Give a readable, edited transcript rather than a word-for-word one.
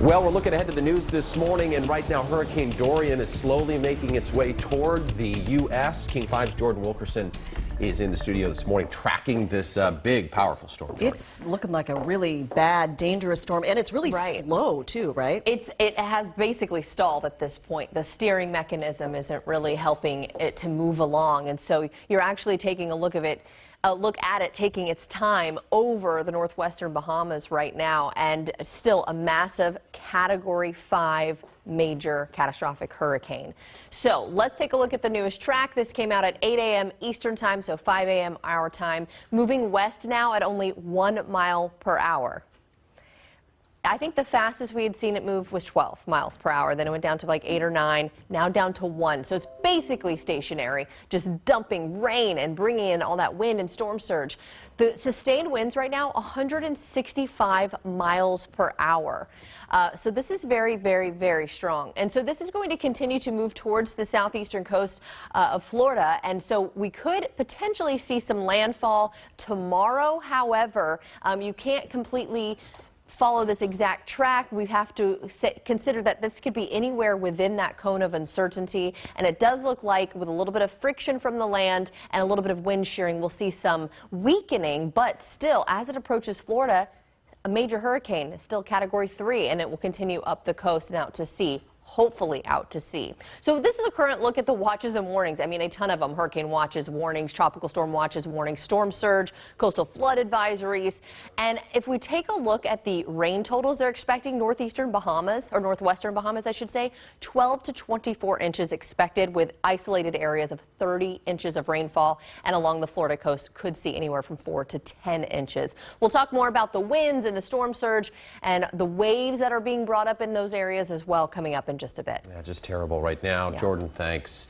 Well, we're looking ahead to the news this morning, and right now Hurricane Dorian is slowly making its way toward the U.S. King 5's Jordan Wilkerson is in the studio this morning tracking this big, powerful storm. Jordan. It's looking like a really bad, dangerous storm, and it's really slow, too, right? It has basically stalled at this point. The steering mechanism isn't really helping it to move along, and so you're actually taking a look at it taking its time over the northwestern Bahamas right now, and still a massive Category 5 major catastrophic hurricane. So let's take a look at the newest track. This came out at 8 a.m. Eastern time, so 5 a.m. our time, moving west now at only 1 mile per hour. I think the fastest we had seen it move was 12 miles per hour. Then it went down to like 8 or 9, now down to 1. So it's basically stationary, just dumping rain and bringing in all that wind and storm surge. The sustained winds right now, 165 miles per hour. So this is very, very, very strong. And so this is going to continue to move towards the southeastern coast of Florida. And so we could potentially see some landfall tomorrow. However, you can't completely follow this exact track. We have to consider that this could be anywhere within that cone of uncertainty, and it does look like with a little bit of friction from the land and a little bit of wind shearing, we'll see some weakening, but still, as it approaches Florida, a major hurricane is still Category 3, and it will continue up the coast and out to sea. Hopefully out to sea. So this is a current look at the watches and warnings. I mean, a ton of them. Hurricane watches, warnings, tropical storm watches, warnings, storm surge, coastal flood advisories. And if we take a look at the rain totals, they're expecting northeastern Bahamas, or northwestern Bahamas, I should say, 12 to 24 inches expected, with isolated areas of 30 inches of rainfall. And along the Florida coast could see anywhere from 4 to 10 inches. We'll talk more about the winds and the storm surge and the waves that are being brought up in those areas as well coming up in just a bit. Yeah, just terrible right now. Yeah. Jordan, thanks.